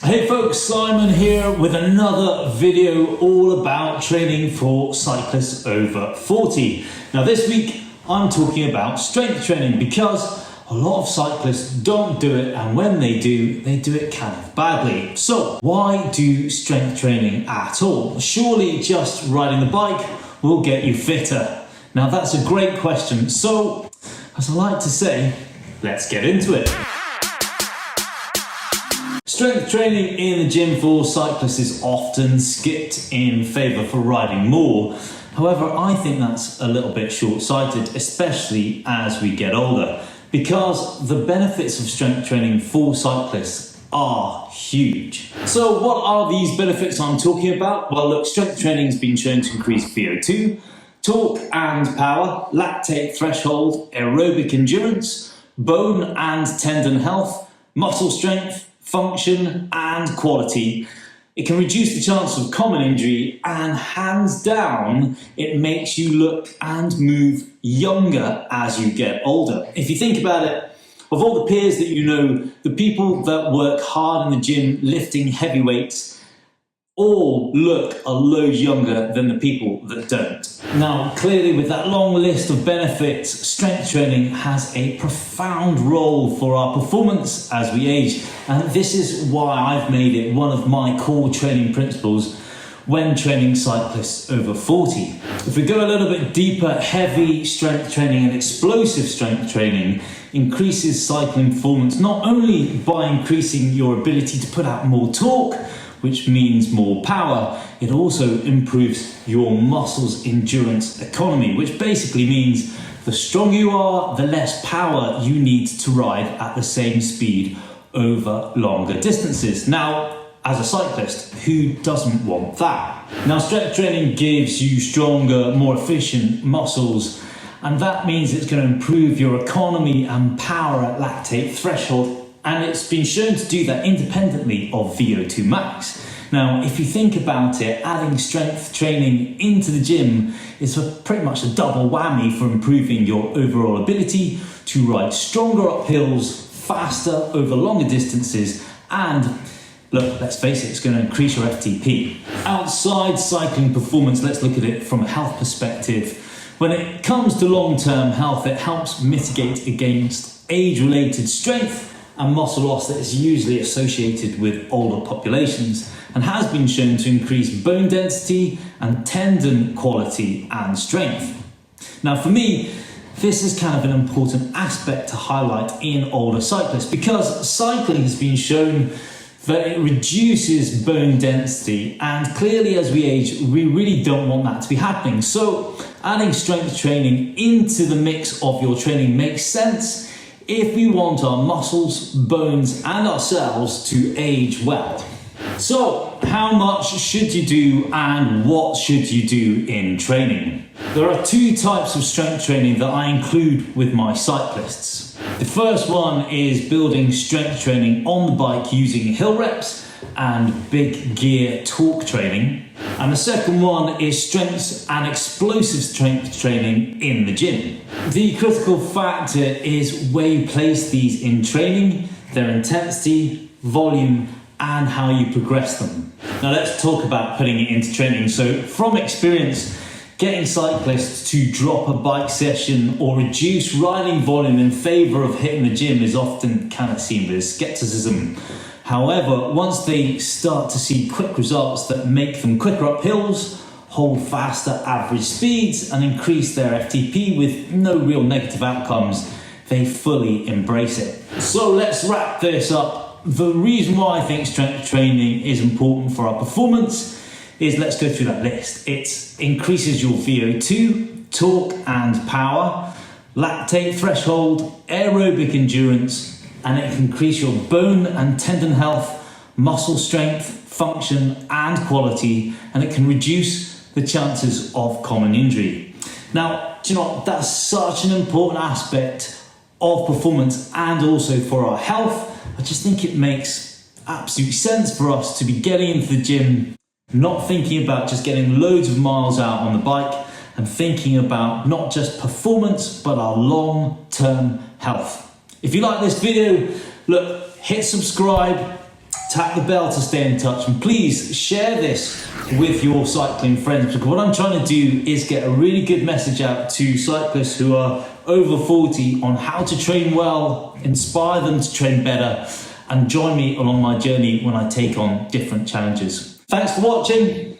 Hey folks, Simon here with another video all about training for cyclists over 40. Now this week I'm talking about strength training because a lot of cyclists don't do it, and when they do it kind of badly. So why do strength training at all? Surely just riding the bike will get you fitter. Now that's a great question. So as I like to say, let's get into it. Strength training in the gym for cyclists is often skipped in favour for riding more. However, I think that's a little bit short-sighted, especially as we get older, because the benefits of strength training for cyclists are huge. So what are these benefits I'm talking about? Well, look, strength training has been shown to increase VO2, torque and power, lactate threshold, aerobic endurance, bone and tendon health, muscle strength, function and quality. It can reduce the chance of common injury, and hands down, it makes you look and move younger as you get older. If you think about it, of all the peers that you know, the people that work hard in the gym lifting heavy weights all look a load younger than the people that don't. Now, clearly with that long list of benefits, strength training has a profound role for our performance as we age. And this is why I've made it one of my core training principles when training cyclists over 40. If we go a little bit deeper, heavy strength training and explosive strength training increases cycling performance not only by increasing your ability to put out more torque, which means more power, it also improves your muscles endurance economy, which basically means the stronger you are, the less power you need to ride at the same speed over longer distances. Now, as a cyclist, who doesn't want that? Now, strength training gives you stronger, more efficient muscles, and that means it's going to improve your economy and power at lactate threshold. And it's been shown to do that independently of VO2 max. Now, if you think about it, adding strength training into the gym is pretty much a double whammy for improving your overall ability to ride stronger uphills, faster over longer distances, and look, let's face it, it's going to increase your FTP. Outside cycling performance, let's look at it from a health perspective. When it comes to long-term health, it helps mitigate against age-related strength and muscle loss that is usually associated with older populations, and has been shown to increase bone density and tendon quality and strength. Now for me, this is kind of an important aspect to highlight in older cyclists, because cycling has been shown that it reduces bone density, and clearly as we age, we really don't want that to be happening. So adding strength training into the mix of your training makes sense if we want our muscles, bones, and our cells to age well. So, how much should you do and what should you do in training? There are two types of strength training that I include with my cyclists. The first one is building strength training on the bike using hill reps and big gear torque training. And the second one is strength and explosive strength training in the gym. The critical factor is where you place these in training, their intensity, volume, and how you progress them. Now let's talk about putting it into training. So from experience, getting cyclists to drop a bike session or reduce riding volume in favour of hitting the gym is often kind of seen with skepticism. However, once they start to see quick results that make them quicker up hills, hold faster average speeds, and increase their FTP with no real negative outcomes, they fully embrace it. So let's wrap this up. The reason why I think strength training is important for our performance is, let's go through that list. It increases your VO2, torque and power, lactate threshold, aerobic endurance, and it can increase your bone and tendon health, muscle strength, function and quality, and it can reduce the chances of common injury. Now, do you know what? That's such an important aspect of performance and also for our health. I just think it makes absolute sense for us to be getting into the gym, not thinking about just getting loads of miles out on the bike, and thinking about not just performance, but our long-term health. If you like this video, look, hit subscribe Tap the bell to stay in touch, and please share this with your cycling friends, because what I'm trying to do is get a really good message out to cyclists who are over 40 on how to train well, inspire them to train better, and join me along my journey when I take on different challenges. Thanks for watching.